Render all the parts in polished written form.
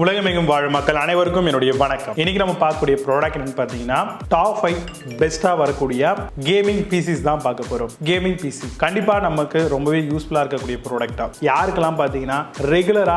உலகமெங்கும் வாழும் மக்கள் அனைவருக்கும் என்னுடைய வணக்கம். இன்னைக்கு நம்ம பார்க்கக்கூடிய ப்ராடக்ட் என்னன்னு பார்த்தீங்கன்னா டாப் 5 பெஸ்டா வரக்கூடிய கேமிங் பிசிஸ் தான் பார்க்க போறோம். கேமிங் பிசி கண்டிப்பா நமக்கு ரொம்பவே யூஸ்ஃபுல்லா இருக்கக்கூடிய ப்ராடக்டா யாருக்கெல்லாம் பார்த்தீங்கன்னா ரெகுலரா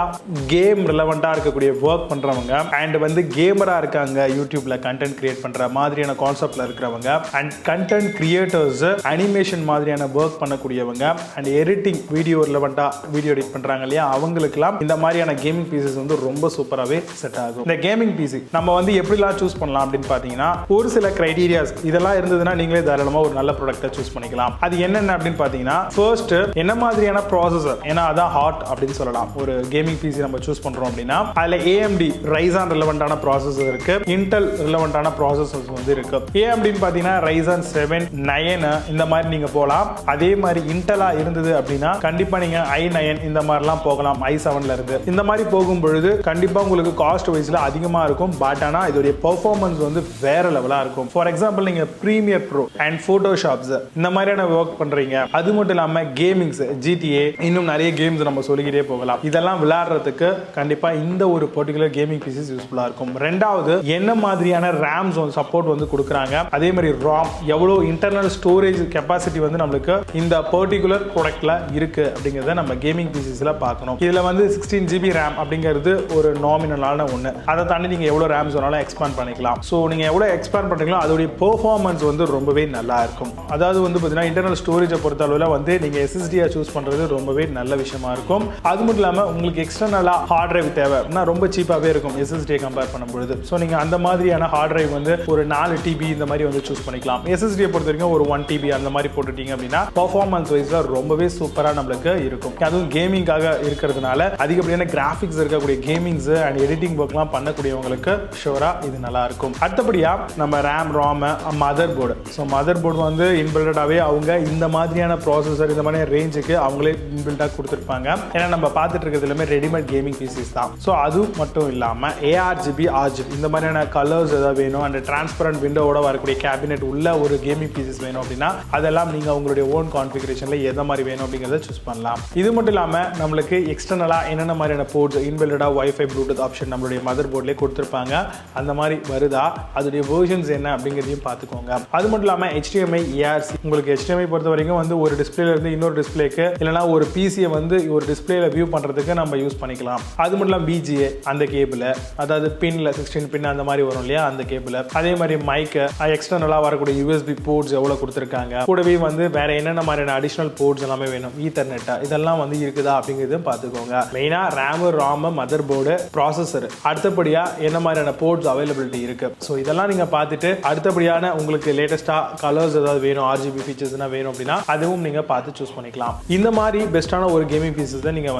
கேம் ரிலவெண்டா இருக்கக்கூடிய ஒர்க் பண்றவங்க அண்ட் கேமரா இருக்காங்க, யூடியூப்ல கண்டென்ட் கிரியேட் பண்ற மாதிரியான கான்செப்ட்ல இருக்கிறவங்க அண்ட் கண்டென்ட் கிரியேட்டர்ஸ், அனிமேஷன் மாதிரியான ஒர்க் பண்ணக்கூடியவங்க அண்ட் எடிட்டிங் வீடியோ ரிலவெண்டா வீடியோ எடிட் பண்றாங்க இல்லையா, அவங்களுக்குலாம் இந்த மாதிரியான கேமிங் பீசஸ் ரொம்ப சூப்பராகவே செட் ஆகும். இந்த கேமிங் பிசி நம்ம எப்படிலாம் சூஸ் பண்ணலாம் அப்படின்னு பார்த்தீங்கன்னா ஒரு சில கிரைட்டீரியாஸ் இதெல்லாம் இருந்ததுன்னா நீங்களே தாராளமாக ஒரு நல்ல ப்ராடக்ட்டை சூஸ் பண்ணிக்கலாம். அது என்னென்ன அப்படின்னு பார்த்தீங்கன்னா ஃபர்ஸ்ட் என்ன மாதிரியான ப்ராசஸர், ஏன்னா அதான் ஹாட் அப்படின்னு சொல்லலாம். ஒரு கேமிங் பிசி நம்ம சூஸ் பண்றோம் அப்படின்னா அதில் AMD Ryzen ரிலவெண்டான ப்ராசஸர் இருக்கு, Intel ரிலவெண்டான ப்ராசஸர்ஸ் இருக்கு. AMDன்னு பார்த்தீங்கன்னா Ryzen 7 9 இந்த மாதிரி நீங்க போகலாம். அதே மாதிரி இன்டெலா இருந்தது அப்படின்னா கண்டிப்பா நீங்க i9 இந்த மாதிரிலாம் போகலாம். i7ல இருந்து இந்த மாதிரி போகும் பொழுது கண்டிப்பா உங்களுக்கு காஸ்ட் வைஸ்ல அதிகமா இருக்கும். பட் ஆனா இதோட பெர்ஃபார்மன்ஸ் வேற லெவலா இருக்கும். ஃபார் எக்ஸாம்பிள் நீங்க பிரீமியர் ப்ரோ அண்ட் போட்டோஷாப்ஸ் இந்த மாதிரியான ஒர்க் பண்றீங்க, அது மட்டும் இல்லாம கேமிங்ஸ் GTA இன்னும் நிறைய கேம்ஸ் நம்ம சொல்லிக்கிட்டே போகலாம். இதெல்லாம் விளையாடுறதுக்கு கண்டிப்பா இந்த ஒரு பர்டிகுலர் கேமிங் பீசஸ் யூஸ்ஃபுல்லா இருக்கும். ரெண்டாவது என்ன மாதிரியான ரேம்ஸ் சப்போர்ட் கொடுக்குறாங்க, அதே மாதிரி ROM எவ்வளவு இன்டர்னல் ஸ்டோரேஜ் கெப்பாசிட்டி நம்மளுக்கு இந்த பர்டிகுலர் ப்ராடக்ட்ல இருக்கு அப்படிங்கறத நம்ம கேமிங் பீசஸ்ல பார்க்கணும். இதுல 16GB RAM அப்படிங்கிறது ஒரு நாமினலான ஒன்று. அதை தாண்டி நீங்க எவ்வளவு ரேம்ஸ் வேணாலும் எக்ஸ்பேண்ட் பண்ணிக்கலாம். ஸோ நீங்க எவ்வளவு எக்ஸ்பேண்ட் பண்றீங்களோ அதோடைய பெர்ஃபார்மன்ஸ் ரொம்பவே நல்லா இருக்கும். அதாவது பார்த்தீங்கன்னா இன்டர்னல் ஸ்டோரேஜை பொறுத்தளவில் நீங்க SSD சூஸ் பண்றது ரொம்பவே நல்ல விஷயமா இருக்கும். அது மட்டும் இல்லாம உங்களுக்கு எக்ஸ்டர்னலா ஹார்ட் டிரைவ் தேவை, ரொம்ப சீப்பாவே இருக்கும் SSD கம்பேர் பண்ணும்போது. ஸோ நீங்க அந்த மாதிரியான ஹார்ட் டிரைவ் ஒரு 4 TB இந்த மாதிரி சூஸ் பண்ணிக்கலாம். SSD பொறுத்த வரைக்கும் ஒரு 1 TB அந்த மாதிரி போட்டுட்டீங்க அப்படின்னா பெர்ஃபார்மன்ஸ் வைஸ்ல ரொம்பவே சூப்பரா நம்மளுக்கு இருக்கும். அதுவும் கேமிங்காக இருக்கிறதுனால அதிகப்படியான கிராஃபிக்ஸ் இருக்கக்கூடிய கேமிங்ஸ் அண்ட் எடிட்டிங் ஒர்க்லாம் பண்ணக்கூடியவங்களுக்கு ஷூரா இது நல்லா இருக்கும். அடுத்தபடியா நம்ம RAM ROM mother board. So mother board இன்பில்டாவே அவங்க இந்த மாதிரியான ப்ராசஸர் இந்த மாதிரி ரேஞ்சுக்கு அவங்களே இன்பில்டா கொடுத்துருப்பாங்க. ஏன்னா நம்ம பார்த்துட்டு இருக்கிறது எல்லாமே ரெடிமேட் கேமிங் பீசஸ் தான். ஸோ அது மட்டும் இல்லாம ARGB RGB இந்த மாதிரியான கலர்ஸ் ஏதாவது வேணும் அண்ட் டிரான்ஸ்பரண்ட் விண்டோவோட வரக்கூடிய கேபினெட் உள்ள ஒரு கேமிங் பீசஸ் வேணும் அப்படின்னா அதெல்லாம் நீங்க உங்களுடைய ஓன் கான்ஃபிகரேஷன்ல எந்த மாதிரி வேணும் அப்படிங்கறத சூஸ் பண்ணலாம். இது மட்டும் இல்லாம நம்மளுக்கு எக்ஸ்டர்னலா என்னென்ன மாதிரியான போர்ட்ஸ் இன்பில்டா வைஃபை ப்ளூடூத் ஆப்ஷன் நம்மளுடைய மதர் போர்ட்லேயே கொடுத்துருப்பாங்க. அந்த மாதிரி வருதா, அதோடைய வெர்ஷன்ஸ் என்ன அப்படிங்கிறதையும் பார்த்துக்கோங்க. அது மட்டும் இல்லாமல் HDMI ARC உங்களுக்கு HDMI பொறுத்த வரைக்கும் ஒரு டிஸ்பிளேல இருந்து இன்னொரு டிஸ்பிளேக்கு இல்லைனா ஒரு பிசியை ஒரு டிஸ்பிளேல வியூ பண்ணுறதுக்கு நம்ம யூஸ் பண்ணிக்கலாம். அது மட்டும் இல்லாமல் BGA அந்த கேபிள், அதாவது பின்ல 16 பின் அந்த மாதிரி வரும் இல்லையா, அந்த கேபிள். அதே மாதிரி மைக்கு எக்ஸ்டர்னலாக வரக்கூடிய USB போர்ட்ஸ் எவ்வளோ கொடுத்துருக்காங்க. கூடவே வேற என்னென்ன மாதிரியான அடிஷனல் போர்ட்ஸ் எல்லாமே வேணும், ஈத்தர்நெட் இதெல்லாம் இருக்குதா அப்படிங்கிறதையும் பார்த்துக்கோங்க. மெயினா RAM ROM mother board processor, அடுத்தபடியா என்ன மாதிரியான போர்ட்ஸ் அவைலபிலிட்டி இருக்கு. ஸோ இதெல்லாம் நீங்க பார்த்துட்டு அடுத்தபடியான உங்களுக்கு லேட்டஸ்டா கலர்ஸ் ஏதாவது வேணும், RGB ஃபீச்சர்ஸ் வேணும் அப்படின்னா அதுவும் நீங்க பார்த்து சூஸ் பண்ணிக்கலாம். இந்த மாதிரி பெஸ்டான ஒரு கேமிங் பீசஸ் நீங்க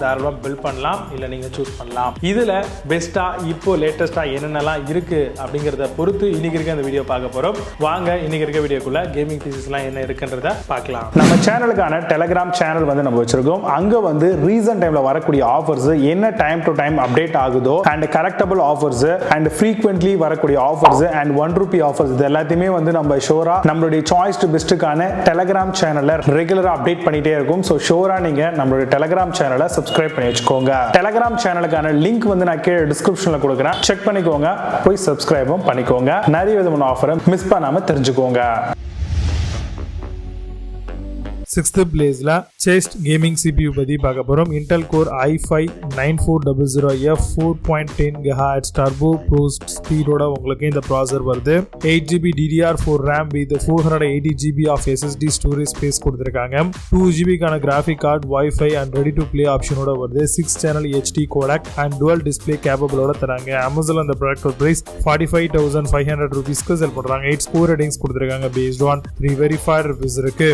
தாராளமா பில்ட் பண்ணலாம், இல்ல நீங்க சூஸ் பண்ணலாம். இதுல பெஸ்டா இப்போ லேட்டஸ்டா என்னென்னலாம் இருக்கு அப்படிங்கறத பொறுத்து இன்னைக்கு இருக்க இந்த வீடியோ பார்க்க போறோம். வாங்க இன்னைக்கு இருக்க வீடியோக்குள்ள கேமிங் பீசஸ் எல்லாம் என்ன இருக்குன்றத பார்க்கலாம். நம்ம சேனலுக்கான டெலிகிராம் சேனல் நம்ம வச்சிருக்கோம். அங்க ரீசன்ட் டைம்ல வரக்கூடிய ஆஃபர்ஸ் என்ன டைம் டு டைம் அப்டேட் ஆகுதோ and correctable offers and frequently வரக்கூடிய ஆஃபர்ஸ் அண்ட் ₹1 ஆஃபர்ஸ் இது எல்லாத்தையுமே நம்ம ஷோரா நம்மளுடைய சாய்ஸ் டு பெஸ்ட்டுக்கான டெலிகிராம் சேனல்ல ரெகுலரா அப்டேட் பண்ணிட்டே இருக்கும். ஸோ ஷோரா நீங்க நம்மளுடைய டெலிகிராம் சேனலை சப்ஸ்கிரைப் பண்ணி வச்சுக்கோங்க. டெலிகிராம் சேனலுக்கான லிங்க் நான் கீழே டிஸ்கிரிப்ஷன்ல கொடுக்குறேன், செக் பண்ணிக்கோங்க, போய் சப்ஸ்கிரைபும் பண்ணிக்கோங்க. நிறைய விதமான ஆஃபரை மிஸ் பண்ணாம தெரிஞ்சுக்கோங்க. 6th பிளேஸ்ல சேஸ்ட் கேமிங் CPU பத்தி பார்க்க போறோம். Intel Core i5-9400F 4.10 GHz turbo boost ஸ்பீடோட உங்களுக்கு இந்த ப்ராசஸர் வருது. 8GB DDR4 RAM with 480GB of SSD storage space கொடுத்திருக்காங்க. 2GB கான graphic card, Wi-Fi and ready to play ஆப்ஷனோட வருது. 6 channel HD codec and dual display capable தராங்க. Amazon அந்த product price 45,500 rupeesக்கு செல் பண்றாங்க. 8 ஸ்கோர் ரேட்டிங்ஸ் கொடுத்திருக்காங்க based on 3 verified reviews இருக்கு.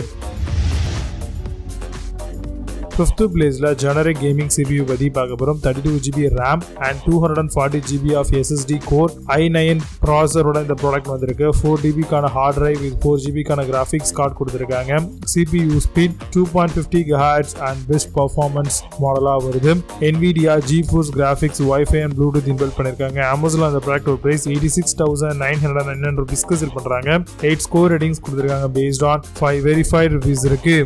5th பிளேஸ்ல generic gaming CPU பத்தி பார்க்க போறோம். 32GB RAM and 240GB of SSD core i9 ப்ராசஸரோட இந்த ப்ராடக்ட் வந்திருக்கு. 4GB கான ஹார்ட் டிரைவ் with 4GB கான கிராஃபிக்ஸ் கார்டு கொடுத்திருக்காங்க. CPU speed 2.50 GHz and best performance மாடலா வருது. Nvidia GeForce Graphics Wi-Fi and Bluetooth inbuilt பண்ணிருக்காங்க. Amazon அந்த ப்ராடக்ட் பிரைஸ் 86,999 rupeesக்கு செல் பண்றாங்க. 8 ஸ்கோர் ரேட்டிங்ஸ் கொடுத்திருக்காங்க based on 5 verified reviews இருக்கு.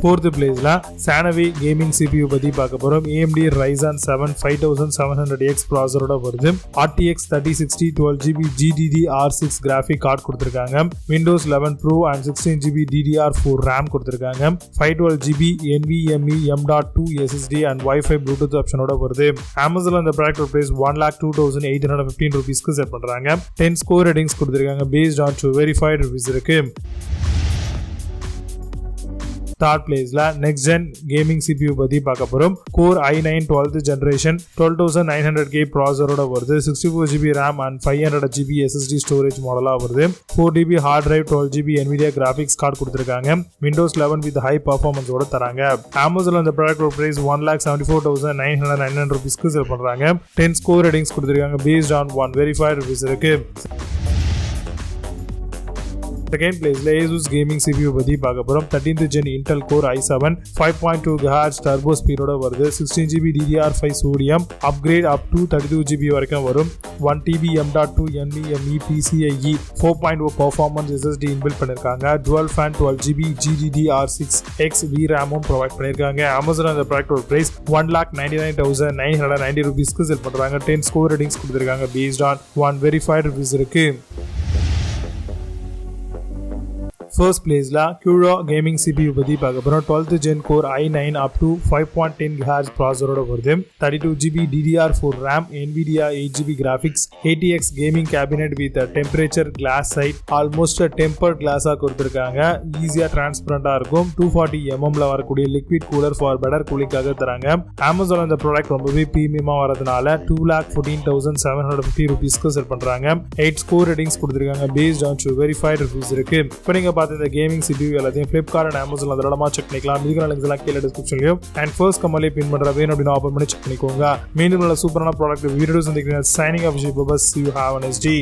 4th பிளேஸ்ல Sanofi கேமிங் CPU பத்தி பார்க்க போறோம். AMD Ryzen 7 5700X ப்ராசஸரோட வருது. RTX 3060 12GB GDDR6 graphic card கொடுத்திருக்காங்க. Windows 11 Pro and 16GB DDR4 RAM கொடுத்திருக்காங்க. 512GB NVMe M.2 SSD and Wi-Fi Bluetooth ஆப்ஷனோட வருது. Amazon இந்த ப்ராடக்ட் பிரைஸ் 1,02,815 ரூபீஸ்க்கு செட் பண்றாங்க. 10 ஸ்கோர் ரேட்டிங்ஸ் கொடுத்திருக்காங்க. based on 2 verified reviews இருக்கு. Third place la next gen gaming CPU பத்தி பார்க்க போறோம். Core i9 12th generation 12900K ப்ராசஸரோட வருது. 64GB RAM and 500GB SSD storage மாடலா வருது. 4GB hard drive 12GB Nvidia graphics card கொடுத்திருக்காங்க. Windows 11 with high performance ஓட தராங்க. Amazon இந்த ப்ராடக்ட் பிரைஸ் 1,74,999 ரூபீஸ்க்கு செல் பண்றாங்க. 10 ஸ்கோர் ரேட்டிங்ஸ் கொடுத்திருக்காங்க. based on 1 verified reviews இருக்கு. Second place la Asus gaming CPU பத்தி பார்க்க போறோம். 13th gen Intel Core i7 5.2 GHz turbo speed ஓட வருது. 16GB DDR5 sodium upgrade up to 32GB வரைக்கும் வரும். 1TB M.2 NVMe PCIe 4.0 performance SSD inbuilt பண்ணிருக்காங்க. dual fan 12GB GDDR6X VRAM provide பண்ணிருக்காங்க. Amazon அந்த ப்ராடக்ட் பிரைஸ் 1,99,990 ரூபீஸ்க்கு செல் பண்றாங்க. 10 score ratings கொடுத்திருக்காங்க. based on 1 verified reviews இருக்கு. First place la Cura gaming CPU பத்தி பார்க்க போறோம். 12th gen Core i9 up to 5.10 GHz ப்ராசஸரோட வருது. 32GB DDR4 RAM, Nvidia 8GB graphics, ATX gaming cabinet with a temperature glass side, almost a tempered glass ஆ கொடுத்திருக்காங்க. ஈஸியா டிரான்ஸ்பரண்டா இருக்கும். 240mm ல வரக்கூடிய liquid cooler for better cooling ஆக தராங்க. Amazon இந்த product ரொம்பவே பிரீமியமா வரதுனால 2,14,750 ரூபீஸ்க்கு செல் பண்றாங்க. 8 ஸ்கோர் ரேட்டிங்ஸ் கொடுத்திருக்காங்க. based on 2 verified reviews இருக்கு. இப்போ நீங்க பார்த்த இந்த கேமிங் CPU எல்லாத்தையும் Flipkart and Amazon அதோடமா செக் பண்ணிக்கலாம். இதுக்கான லிங்க்ஸ் எல்லாம் கீழே டிஸ்கிரிப்ஷன்லயும் and first கமெண்ட்ல பின் பண்ற வேணும் அப்படினா ஓபன் பண்ணி செக் பண்ணிக்கோங்க. மீண்டும் நல்ல சூப்பரான ப்ராடக்ட் வீடியோஸ் சந்திக்கிறேன். சைனிங் ஆஃப் ஜி பபஸ். you have a nice day.